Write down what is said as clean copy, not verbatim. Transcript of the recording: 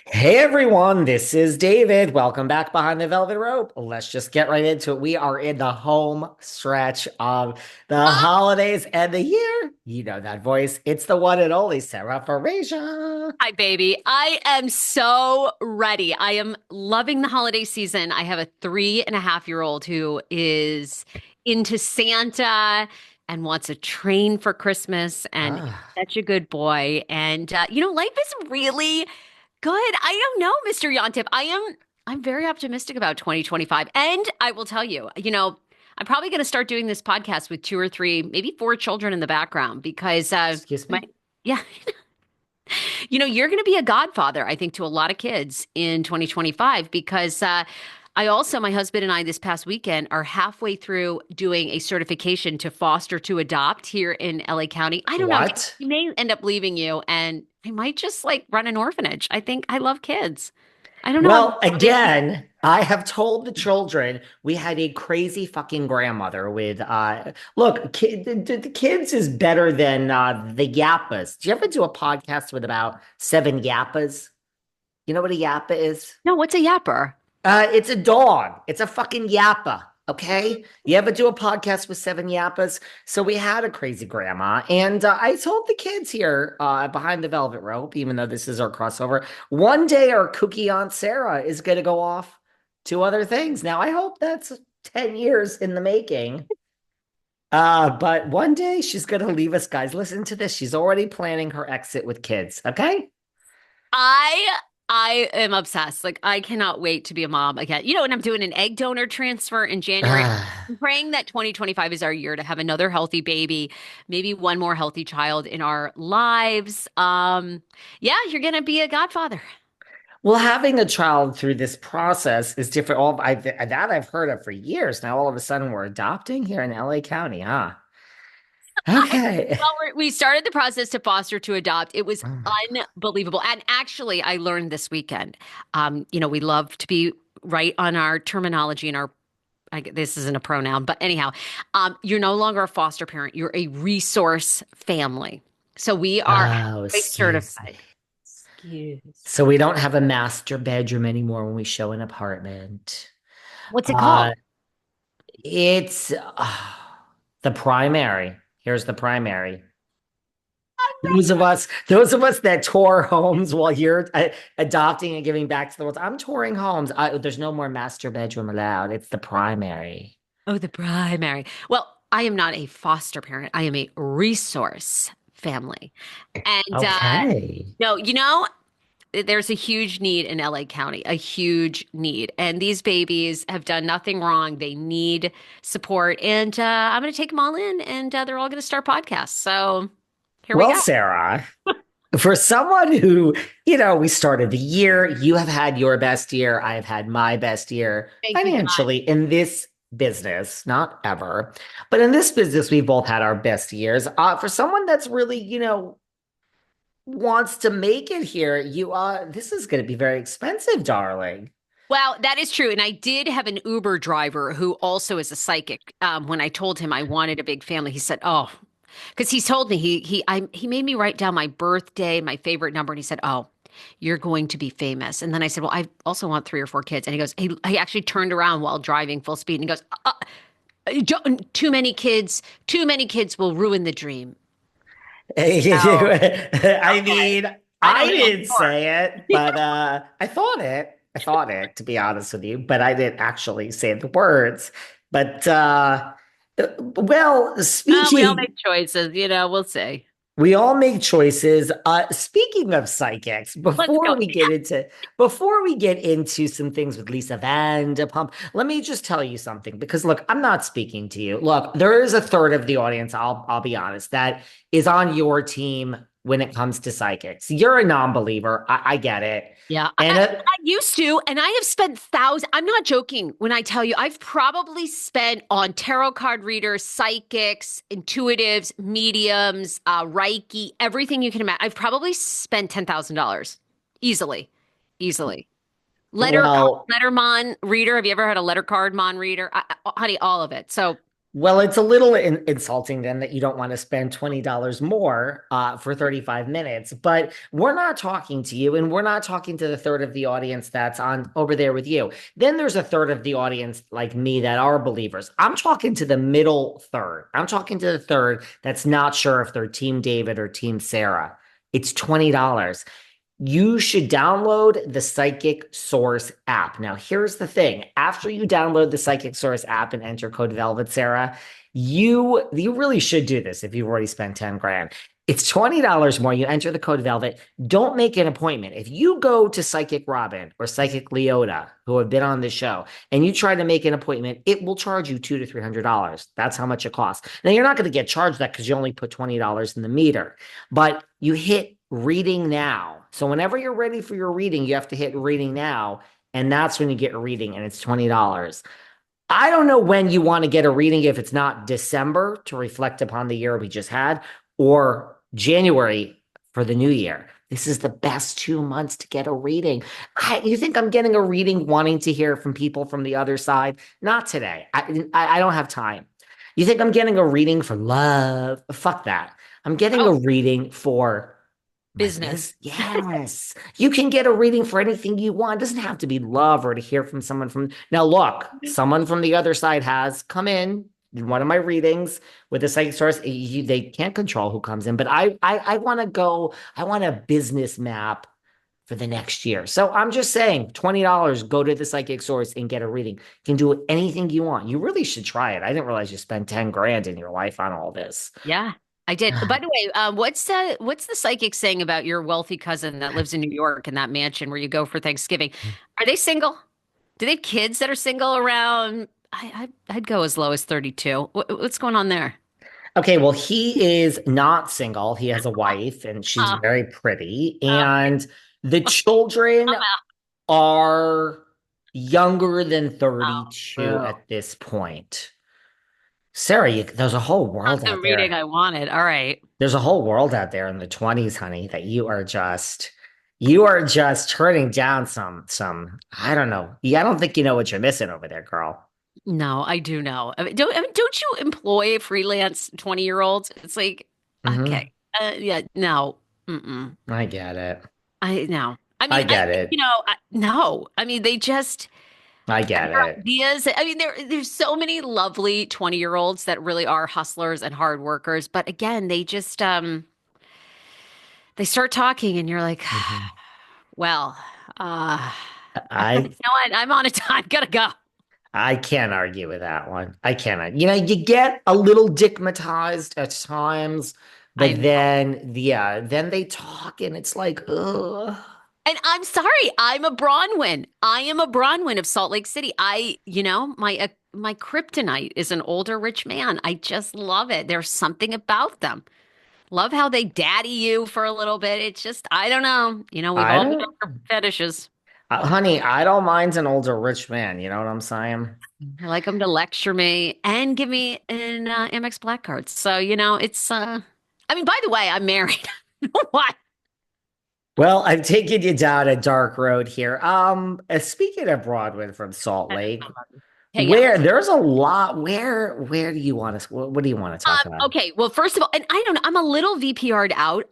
Hey everyone, this is David. Welcome back behind the velvet rope. Let's just get right into it. We are in the home stretch of the holidays and the year. You know that voice. It's the one and only Sarah Farasia. Hi, baby. I am so ready. I am loving the holiday season. I have a 3.5-year-old who is into Santa and wants a train for Christmas and is Ah, such a good boy. And life is really good. I don't know, Mr. Yontip. I'm very optimistic about 2025. And I will tell you, I'm probably going to start doing this podcast with two or three, maybe four children in the background because excuse my me? yeah. You're going to be a godfather, I think, to a lot of kids in 2025 because my husband and I this past weekend are halfway through doing a certification to foster to adopt here in LA County. I don't know. What? He may end up leaving you and I might just like run an orphanage. I think I love kids. I don't know. Well, again, I have told the children we had a crazy fucking grandmother with look, the kids is better than the yappas. Do you ever do a podcast with about seven yappas? You know what a yappa is? No, what's a yapper? It's a dog. It's a fucking yappa. Okay. You ever do a podcast with seven yappas? So we had a crazy grandma, and I told the kids here behind the velvet rope, even though this is our crossover, one day our kooky Aunt Sarah is going to go off to other things. Now, I hope that's 10 years in the making. But one day she's going to leave us, guys. Listen to this. She's already planning her exit with kids. Okay. I I am obsessed. Like I cannot wait to be a mom again. And I'm doing an egg donor transfer in January. I'm praying that 2025 is our year to have another healthy baby, maybe one more healthy child in our lives. Yeah, you're gonna be a godfather. Well, having a child through this process is different. That I've heard of for years. Now, all of a sudden, we're adopting here in LA County, huh? Okay. We started the process to foster to adopt. It was unbelievable. And actually, I learned this weekend. We love to be right on our terminology and this isn't a pronoun, but anyhow, you're no longer a foster parent. You're a resource family. So we are Oh, excuse me. certified. Excuse. So we don't have a master bedroom anymore when we show an apartment. What's it Uh, called? it's the primary. Here's the primary. Those of us that tour homes while you're adopting and giving back to the world. I'm touring homes. There's no more master bedroom allowed. It's the primary. Oh, the primary. Well, I am not a foster parent. I am a resource family. And Okay. no, there's a huge need in LA County, a huge need. And these babies have done nothing wrong. They need support. And I'm going to take them all in and they're all going to start podcasts. So here we Well, go. Sarah, for someone who, we started the year, you have had your best year. I have had my best year Thank you, God. financially in this business, not ever, but in this business, we've both had our best years. For someone that's really, wants to make it here, this is going to be very expensive, darling. Well, that is true. And I did have an Uber driver who also is a psychic. When I told him I wanted a big family, he said, "Oh, because he told me he made me write down my birthday, my favorite number, and he said, "Oh, you're going to be famous." And then I said, "Well, I also want three or four kids." And he actually turned around while driving full speed and he goes, too many kids will ruin the dream." So, I okay, mean, I I don't know didn't more. say it, but I thought it. I thought it, to be honest with you, but I didn't actually say the words. But well, We all speaking, make choices, we'll see. we all make choices. Speaking of psychics, Let's go. before we get into some things with Lisa Vanderpump, let me just tell you something. Because look, I'm not speaking to you. Look, there is a third of the audience. I'll be honest, that is on your team when it comes to psychics. You're a non-believer. I get it, Yeah, and I used to, and I have spent thousands. I'm not joking when I tell you, I've probably spent on tarot card readers, psychics, intuitives, mediums, Reiki, everything you can imagine. I've probably spent $10,000 easily, easily. well, Lettermon reader. Have you ever had a letter card mon reader? Honey, all of it. So Well, it's a little insulting then that you don't want to spend $20 more for 35 minutes, but we're not talking to you and we're not talking to the third of the audience that's on over there with you. Then there's a third of the audience like me that are believers. I'm talking to the middle third. I'm talking to the third that's not sure if they're Team David or Team Sarah. It's $20. You should download the Psychic Source app. Now, here's the thing. After you download the Psychic Source app and enter code Velvet Sarah, you really should do this if you've already spent 10 grand. It's $20 more. You enter the code Velvet. Don't make an appointment. If you go to Psychic Robin or Psychic Leota, who have been on the show, and you try to make an appointment, it will charge you $200 to $300. That's how much it costs. Now, you're not going to get charged that because you only put $20 in the meter, but you hit reading now. So whenever you're ready for your reading, you have to hit reading now. And that's when you get a reading, and it's $20. I don't know when you want to get a reading, if it's not December to reflect upon the year we just had, or January for the new year. This is the best 2 months to get a reading. You think I'm getting a reading wanting to hear from people from the other side? Not today. I don't have time. You think I'm getting a reading for love? Fuck that. I'm getting a Oh, reading for business. Yes. You can get a reading for anything you want. It doesn't have to be love or to hear from someone from. Now, look, someone from the other side has come in one of my readings with a psychic source. They can't control who comes in, but I want to go. I want a business map for the next year. So I'm just saying, $20, go to the psychic source and get a reading. You can do anything you want. You really should try it. I didn't realize you spent 10 grand in your life on all this. Yeah, I did. By the way, what's the psychic saying about your wealthy cousin that lives in New York in that mansion where you go for Thanksgiving? Are they single? Do they have kids that are single around? I'd go as low as 32. What's going on there? Okay, well, he is not single. He has a wife and she's Uh, very pretty. uh, And the children I'm out. are younger than Oh, 32 boo. at this point. Sarah, there's a whole Not world the out reading there. I wanted. All right. There's a whole world out there in the 20s, honey, that you are just turning down I don't know. Yeah, I don't think you know what you're missing over there, girl. No, I do know. Don't you employ freelance 20-year-olds? It's like, Hmm. okay. Yeah, no. Mm-mm. I get it. I no. I I mean, get it. no. I mean, they just I get their it. ideas. I mean, there's so many lovely 20-year-olds that really are hustlers and hard workers, but again, they just they start talking and you're like, Mhm. well, uh you I know what? I'm on a time. Gotta go. I can't argue with that one. I cannot. You get a little dickmatized at times, I but then they talk and it's like, ugh. And I'm sorry, I'm a Bronwyn. I am a Bronwyn of Salt Lake City. My kryptonite is an older rich man. I just love it. There's something about them. Love how they daddy you for a little bit. It's just, I don't know. We've I all got don't, our fetishes. honey, I don't mind an older rich man. You know what I'm saying? I like them to lecture me and give me an Amex Black card. So, it's I mean, by the way, I'm married. What? Well, I've taken you down a dark road here. Speaking of Broadway from Salt Lake, Hey, yeah. where there's a lot, where do you want to, what do you want to talk about? Okay. Well, first of all, and I don't know, I'm a little VPR'd out.